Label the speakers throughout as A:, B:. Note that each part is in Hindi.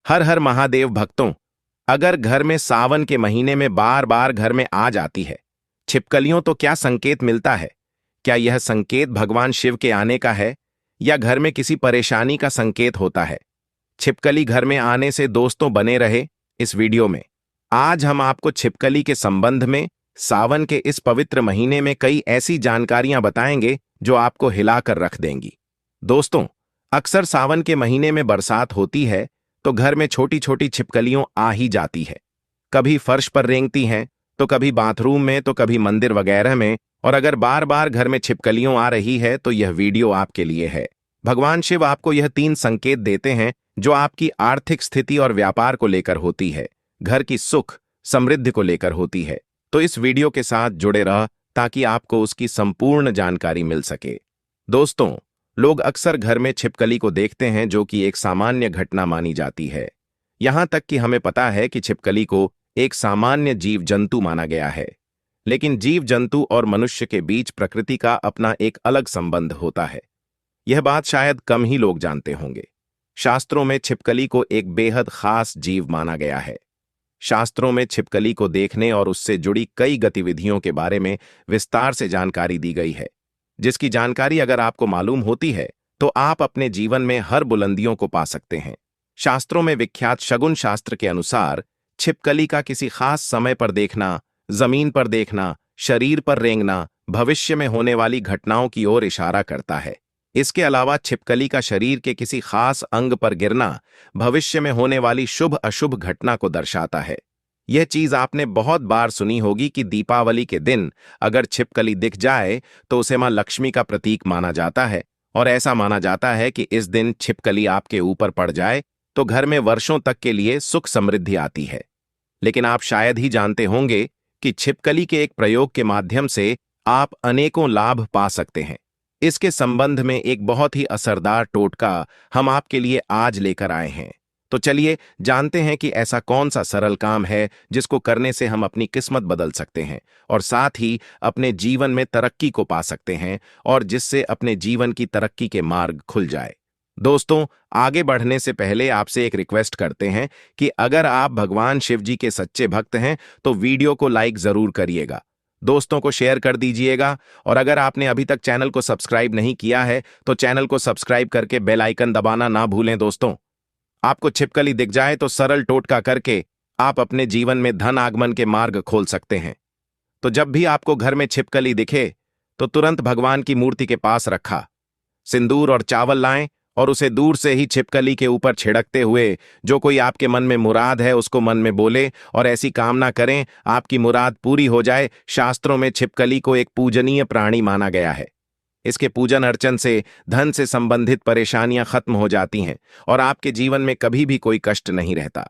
A: हर हर महादेव भक्तों, अगर घर में सावन के महीने में बार बार घर में आ जाती है छिपकलियों तो क्या संकेत मिलता है? क्या यह संकेत भगवान शिव के आने का है या घर में किसी परेशानी का संकेत होता है? छिपकली घर में आने से दोस्तों बने रहे इस वीडियो में। आज हम आपको छिपकली के संबंध में सावन के इस पवित्र महीने में कई ऐसी जानकारियां बताएंगे जो आपको हिलाकर रख देंगी। दोस्तों, अक्सर सावन के महीने में बरसात होती है तो घर में छोटी छोटी छिपकलियों आ ही जाती है। कभी फर्श पर रेंगती हैं, तो कभी बाथरूम में, तो कभी मंदिर वगैरह में। और अगर बार बार घर में छिपकलियों आ रही है तो यह वीडियो आपके लिए है। भगवान शिव आपको यह 3 संकेत देते हैं जो आपकी आर्थिक स्थिति और व्यापार को लेकर होती है, घर की सुख समृद्धि को लेकर होती है। तो इस वीडियो के साथ जुड़े रह ताकि आपको उसकी संपूर्ण जानकारी मिल सके। दोस्तों, लोग अक्सर घर में छिपकली को देखते हैं जो कि एक सामान्य घटना मानी जाती है। यहां तक कि हमें पता है कि छिपकली को एक सामान्य जीव जंतु माना गया है। लेकिन जीव जंतु और मनुष्य के बीच प्रकृति का अपना एक अलग संबंध होता है। यह बात शायद कम ही लोग जानते होंगे। शास्त्रों में छिपकली को एक बेहद खास जीव माना गया है। शास्त्रों में छिपकली को देखने और उससे जुड़ी कई गतिविधियों के बारे में विस्तार से जानकारी दी गई है, जिसकी जानकारी अगर आपको मालूम होती है तो आप अपने जीवन में हर बुलंदियों को पा सकते हैं। शास्त्रों में विख्यात शगुन शास्त्र के अनुसार छिपकली का किसी खास समय पर देखना, जमीन पर देखना, शरीर पर रेंगना भविष्य में होने वाली घटनाओं की ओर इशारा करता है। इसके अलावा छिपकली का शरीर के किसी खास अंग पर गिरना भविष्य में होने वाली शुभ अशुभ घटना को दर्शाता है। यह चीज आपने बहुत बार सुनी होगी कि दीपावली के दिन अगर छिपकली दिख जाए तो उसे मां लक्ष्मी का प्रतीक माना जाता है, और ऐसा माना जाता है कि इस दिन छिपकली आपके ऊपर पड़ जाए तो घर में वर्षों तक के लिए सुख समृद्धि आती है। लेकिन आप शायद ही जानते होंगे कि छिपकली के एक प्रयोग के माध्यम से आप अनेकों लाभ पा सकते हैं। इसके संबंध में एक बहुत ही असरदार टोटका हम आपके लिए आज लेकर आए हैं। तो चलिए जानते हैं कि ऐसा कौन सा सरल काम है जिसको करने से हम अपनी किस्मत बदल सकते हैं और साथ ही अपने जीवन में तरक्की को पा सकते हैं, और जिससे अपने जीवन की तरक्की के मार्ग खुल जाए। दोस्तों, आगे बढ़ने से पहले आपसे एक रिक्वेस्ट करते हैं कि अगर आप भगवान शिव जी के सच्चे भक्त हैं तो वीडियो को लाइक जरूर करिएगा, दोस्तों को शेयर कर दीजिएगा, और अगर आपने अभी तक चैनल को सब्सक्राइब नहीं किया है तो चैनल को सब्सक्राइब करके बेल आइकन दबाना ना भूलें। दोस्तों, आपको छिपकली दिख जाए तो सरल टोटका करके आप अपने जीवन में धन आगमन के मार्ग खोल सकते हैं। तो जब भी आपको घर में छिपकली दिखे तो तुरंत भगवान की मूर्ति के पास रखा सिंदूर और चावल लाएं और उसे दूर से ही छिपकली के ऊपर छिड़कते हुए जो कोई आपके मन में मुराद है उसको मन में बोले और ऐसी कामना करें आपकी मुराद पूरी हो जाए। शास्त्रों में छिपकली को एक पूजनीय प्राणी माना गया है। इसके पूजन अर्चन से धन से संबंधित परेशानियां खत्म हो जाती हैं और आपके जीवन में कभी भी कोई कष्ट नहीं रहता।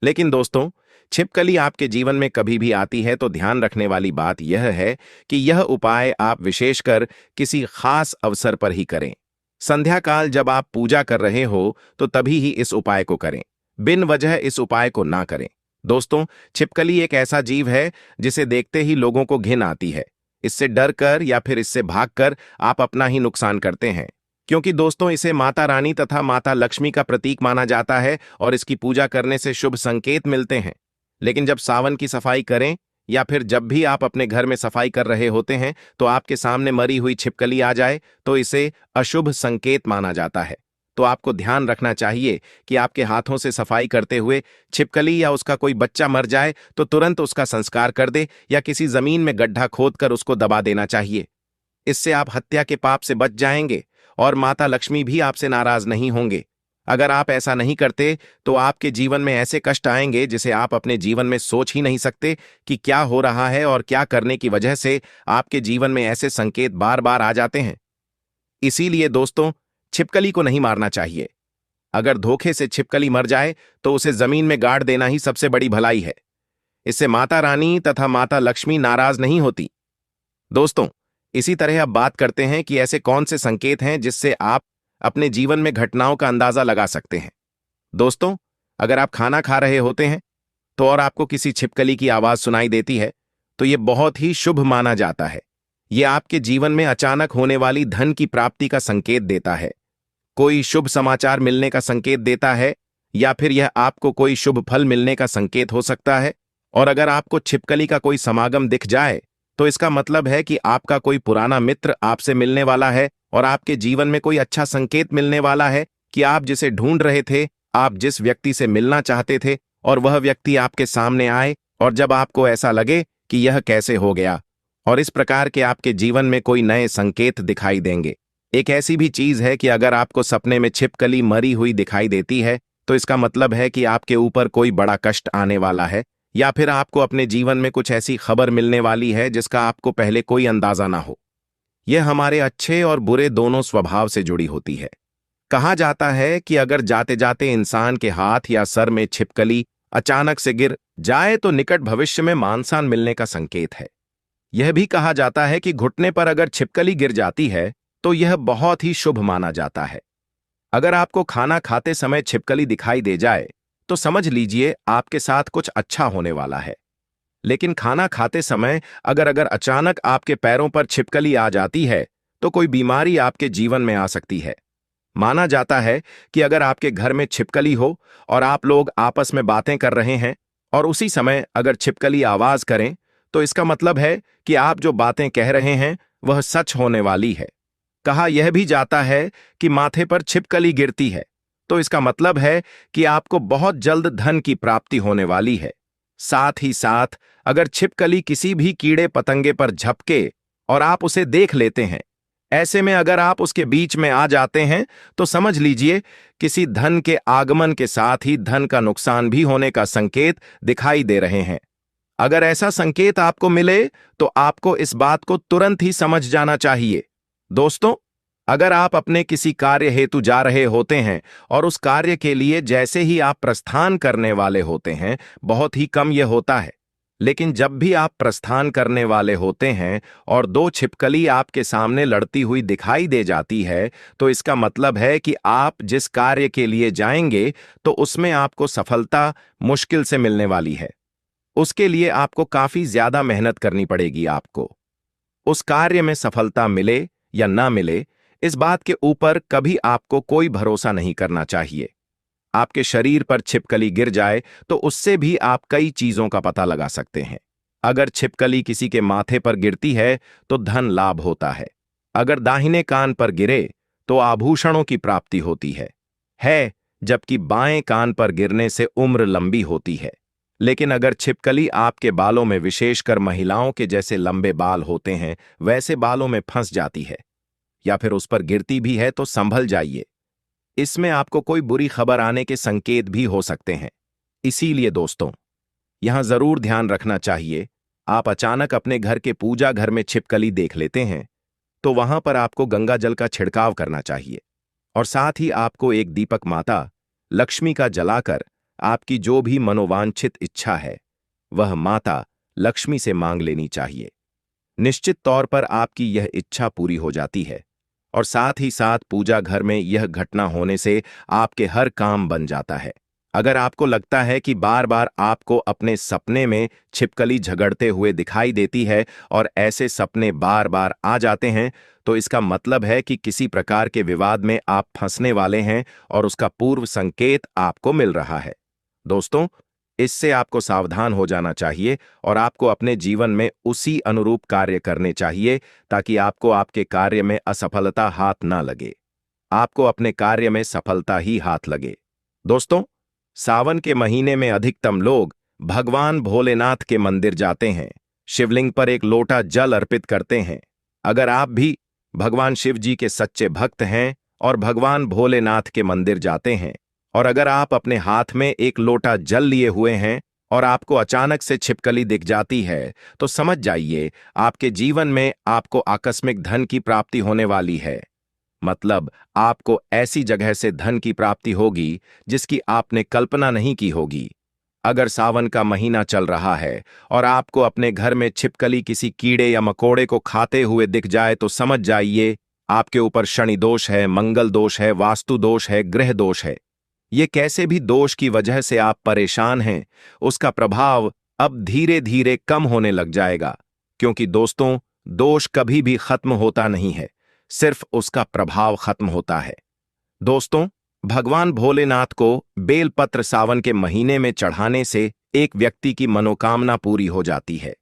A: लेकिन दोस्तों, छिपकली आपके जीवन में कभी भी आती है तो ध्यान रखने वाली बात यह है कि यह उपाय आप विशेषकर किसी खास अवसर पर ही करें। संध्या काल जब आप पूजा कर रहे हो तो तभी ही इस उपाय को करें, बिन वजह इस उपाय को ना करें। दोस्तों, छिपकली एक ऐसा जीव है जिसे देखते ही लोगों को घिन आती है। इससे डर कर या फिर इससे भागकर आप अपना ही नुकसान करते हैं, क्योंकि दोस्तों इसे माता रानी तथा माता लक्ष्मी का प्रतीक माना जाता है और इसकी पूजा करने से शुभ संकेत मिलते हैं। लेकिन जब सावन की सफाई करें या फिर जब भी आप अपने घर में सफाई कर रहे होते हैं तो आपके सामने मरी हुई छिपकली आ जाए तो इसे अशुभ संकेत माना जाता है। तो आपको ध्यान रखना चाहिए कि आपके हाथों से सफाई करते हुए छिपकली या उसका कोई बच्चा मर जाए तो तुरंत उसका संस्कार कर दे या किसी जमीन में गड्ढा खोदकर उसको दबा देना चाहिए। इससे आप हत्या के पाप से बच जाएंगे और माता लक्ष्मी भी आपसे नाराज नहीं होंगे। अगर आप ऐसा नहीं करते तो आपके जीवन में ऐसे कष्ट आएंगे जिसे आप अपने जीवन में सोच ही नहीं सकते कि क्या हो रहा है और क्या करने की वजह से आपके जीवन में ऐसे संकेत बार बार आ जाते हैं। इसीलिए दोस्तों, छिपकली को नहीं मारना चाहिए। अगर धोखे से छिपकली मर जाए तो उसे जमीन में गाड़ देना ही सबसे बड़ी भलाई है। इससे माता रानी तथा माता लक्ष्मी नाराज नहीं होती। दोस्तों, इसी तरह अब बात करते हैं कि ऐसे कौन से संकेत हैं जिससे आप अपने जीवन में घटनाओं का अंदाजा लगा सकते हैं। दोस्तों, अगर आप खाना खा रहे होते हैं तो और आपको किसी छिपकली की आवाज सुनाई देती है तो यह बहुत ही शुभ माना जाता है। यह आपके जीवन में अचानक होने वाली धन की प्राप्ति का संकेत देता है, कोई शुभ समाचार मिलने का संकेत देता है या फिर यह आपको कोई शुभ फल मिलने का संकेत हो सकता है। और अगर आपको छिपकली का कोई समागम दिख जाए तो इसका मतलब है कि आपका कोई पुराना मित्र आपसे मिलने वाला है और आपके जीवन में कोई अच्छा संकेत मिलने वाला है कि आप जिसे ढूंढ रहे थे, आप जिस व्यक्ति से मिलना चाहते थे, और वह व्यक्ति आपके सामने आए। और जब आपको ऐसा लगे कि यह कैसे हो गया, और इस प्रकार के आपके जीवन में कोई नए संकेत दिखाई देंगे। एक ऐसी भी चीज है कि अगर आपको सपने में छिपकली मरी हुई दिखाई देती है तो इसका मतलब है कि आपके ऊपर कोई बड़ा कष्ट आने वाला है, या फिर आपको अपने जीवन में कुछ ऐसी खबर मिलने वाली है जिसका आपको पहले कोई अंदाजा ना हो। यह हमारे अच्छे और बुरे दोनों स्वभाव से जुड़ी होती है। कहा जाता है कि अगर जाते जाते इंसान के हाथ या सर में छिपकली अचानक से गिर जाए तो निकट भविष्य में मानसान मिलने का संकेत है। यह भी कहा जाता है कि घुटने पर अगर छिपकली गिर जाती है तो यह बहुत ही शुभ माना जाता है। अगर आपको खाना खाते समय छिपकली दिखाई दे जाए तो समझ लीजिए आपके साथ कुछ अच्छा होने वाला है। लेकिन खाना खाते समय अगर अगर अचानक आपके पैरों पर छिपकली आ जाती है तो कोई बीमारी आपके जीवन में आ सकती है। माना जाता है कि अगर आपके घर में छिपकली हो और आप लोग आपस में बातें कर रहे हैं और उसी समय अगर छिपकली आवाज करें तो इसका मतलब है कि आप जो बातें कह रहे हैं वह सच होने वाली है। कहा यह भी जाता है कि माथे पर छिपकली गिरती है तो इसका मतलब है कि आपको बहुत जल्द धन की प्राप्ति होने वाली है। साथ ही साथ अगर छिपकली किसी भी कीड़े पतंगे पर झपके और आप उसे देख लेते हैं, ऐसे में अगर आप उसके बीच में आ जाते हैं तो समझ लीजिए किसी धन के आगमन के साथ ही धन का नुकसान भी होने का संकेत दिखाई दे रहे हैं। अगर ऐसा संकेत आपको मिले तो आपको इस बात को तुरंत ही समझ जाना चाहिए। दोस्तों, अगर आप अपने किसी कार्य हेतु जा रहे होते हैं और उस कार्य के लिए जैसे ही आप प्रस्थान करने वाले होते हैं, बहुत ही कम यह होता है, लेकिन जब भी आप प्रस्थान करने वाले होते हैं और दो छिपकली आपके सामने लड़ती हुई दिखाई दे जाती है तो इसका मतलब है कि आप जिस कार्य के लिए जाएंगे तो उसमें आपको सफलता मुश्किल से मिलने वाली है। उसके लिए आपको काफी ज्यादा मेहनत करनी पड़ेगी। आपको उस कार्य में सफलता मिले या ना मिले, इस बात के ऊपर कभी आपको कोई भरोसा नहीं करना चाहिए। आपके शरीर पर छिपकली गिर जाए तो उससे भी आप कई चीजों का पता लगा सकते हैं। अगर छिपकली किसी के माथे पर गिरती है तो धन लाभ होता है। अगर दाहिने कान पर गिरे तो आभूषणों की प्राप्ति होती है, जबकि बाएं कान पर गिरने से उम्र लंबी होती है। लेकिन अगर छिपकली आपके बालों में, विशेषकर महिलाओं के जैसे लंबे बाल होते हैं, वैसे बालों में फंस जाती है या फिर उस पर गिरती भी है तो संभल जाइए। इसमें आपको कोई बुरी खबर आने के संकेत भी हो सकते हैं। इसीलिए दोस्तों, यहां जरूर ध्यान रखना चाहिए। आप अचानक अपने घर के पूजा घर में छिपकली देख लेते हैं तो वहां पर आपको गंगा जल का छिड़काव करना चाहिए और साथ ही आपको एक दीपक माता लक्ष्मी का जलाकर आपकी जो भी मनोवांछित इच्छा है वह माता लक्ष्मी से मांग लेनी चाहिए। निश्चित तौर पर आपकी यह इच्छा पूरी हो जाती है और साथ ही साथ पूजा घर में यह घटना होने से आपके हर काम बन जाता है। अगर आपको लगता है कि बार बार आपको अपने सपने में छिपकली झगड़ते हुए दिखाई देती है और ऐसे सपने बार बार आ जाते हैं तो इसका मतलब है कि किसी प्रकार के विवाद में आप फंसने वाले हैं और उसका पूर्व संकेत आपको मिल रहा है। दोस्तों, इससे आपको सावधान हो जाना चाहिए और आपको अपने जीवन में उसी अनुरूप कार्य करने चाहिए ताकि आपको आपके कार्य में असफलता हाथ ना लगे, आपको अपने कार्य में सफलता ही हाथ लगे। दोस्तों, सावन के महीने में अधिकतम लोग भगवान भोलेनाथ के मंदिर जाते हैं, शिवलिंग पर एक लोटा जल अर्पित करते हैं। अगर आप भी भगवान शिव जी के सच्चे भक्त हैं और भगवान भोलेनाथ के मंदिर जाते हैं और अगर आप अपने हाथ में एक लोटा जल लिए हुए हैं और आपको अचानक से छिपकली दिख जाती है तो समझ जाइए आपके जीवन में आपको आकस्मिक धन की प्राप्ति होने वाली है। मतलब आपको ऐसी जगह से धन की प्राप्ति होगी जिसकी आपने कल्पना नहीं की होगी। अगर सावन का महीना चल रहा है और आपको अपने घर में छिपकली किसी कीड़े या मकोड़े को खाते हुए दिख जाए तो समझ जाइए आपके ऊपर शनि दोष है, मंगल दोष है, वास्तु दोष है, ग्रह दोष है। ये कैसे भी दोष की वजह से आप परेशान हैं, उसका प्रभाव अब धीरे धीरे कम होने लग जाएगा, क्योंकि दोस्तों, दोष कभी भी खत्म होता नहीं है, सिर्फ उसका प्रभाव खत्म होता है। दोस्तों, भगवान भोलेनाथ को बेलपत्र सावन के महीने में चढ़ाने से एक व्यक्ति की मनोकामना पूरी हो जाती है।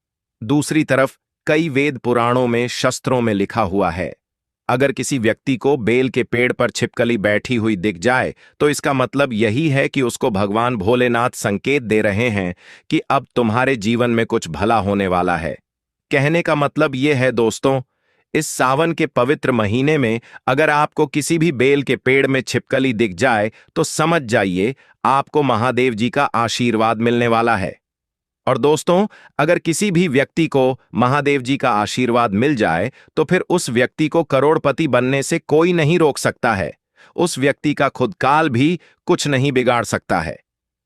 A: दूसरी तरफ कई वेद पुराणों में शस्त्रों में लिखा हुआ है, अगर किसी व्यक्ति को बेल के पेड़ पर छिपकली बैठी हुई दिख जाए तो इसका मतलब यही है कि उसको भगवान भोलेनाथ संकेत दे रहे हैं कि अब तुम्हारे जीवन में कुछ भला होने वाला है। कहने का मतलब यह है दोस्तों, इस सावन के पवित्र महीने में अगर आपको किसी भी बेल के पेड़ में छिपकली दिख जाए तो समझ जाइए आपको महादेव जी का आशीर्वाद मिलने वाला है। और दोस्तों, अगर किसी भी व्यक्ति को महादेव जी का आशीर्वाद मिल जाए तो फिर उस व्यक्ति को करोड़पति बनने से कोई नहीं रोक सकता है। उस व्यक्ति का खुद काल भी कुछ नहीं बिगाड़ सकता है।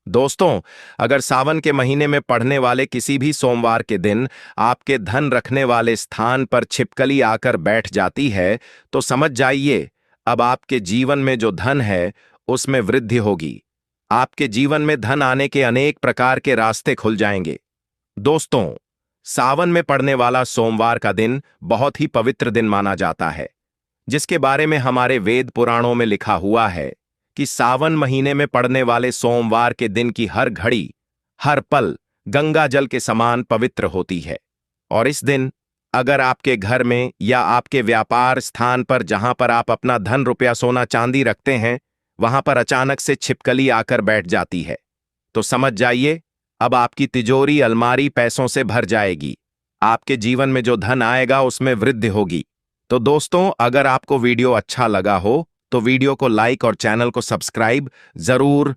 A: दोस्तों, अगर सावन के महीने में पड़ने वाले किसी भी सोमवार के दिन आपके धन रखने वाले स्थान पर छिपकली आकर बैठ जाती है तो समझ जाइए अब आपके जीवन में जो धन है उसमें वृद्धि होगी। आपके जीवन में धन आने के अनेक प्रकार के रास्ते खुल जाएंगे। दोस्तों, सावन में पड़ने वाला सोमवार का दिन बहुत ही पवित्र दिन माना जाता है, जिसके बारे में हमारे वेद पुराणों में लिखा हुआ है कि सावन महीने में पड़ने वाले सोमवार के दिन की हर घड़ी, हर पल गंगा जल के समान पवित्र होती है। और इस दिन अगर आपके घर में या आपके व्यापार स्थान पर जहां पर आप अपना धन रुपया सोना चांदी रखते हैं वहां पर अचानक से छिपकली आकर बैठ जाती है तो समझ जाइए अब आपकी तिजोरी अलमारी पैसों से भर जाएगी। आपके जीवन में जो धन आएगा उसमें वृद्धि होगी। तो दोस्तों, अगर आपको वीडियो अच्छा लगा हो तो वीडियो को लाइक और चैनल को सब्सक्राइब जरूर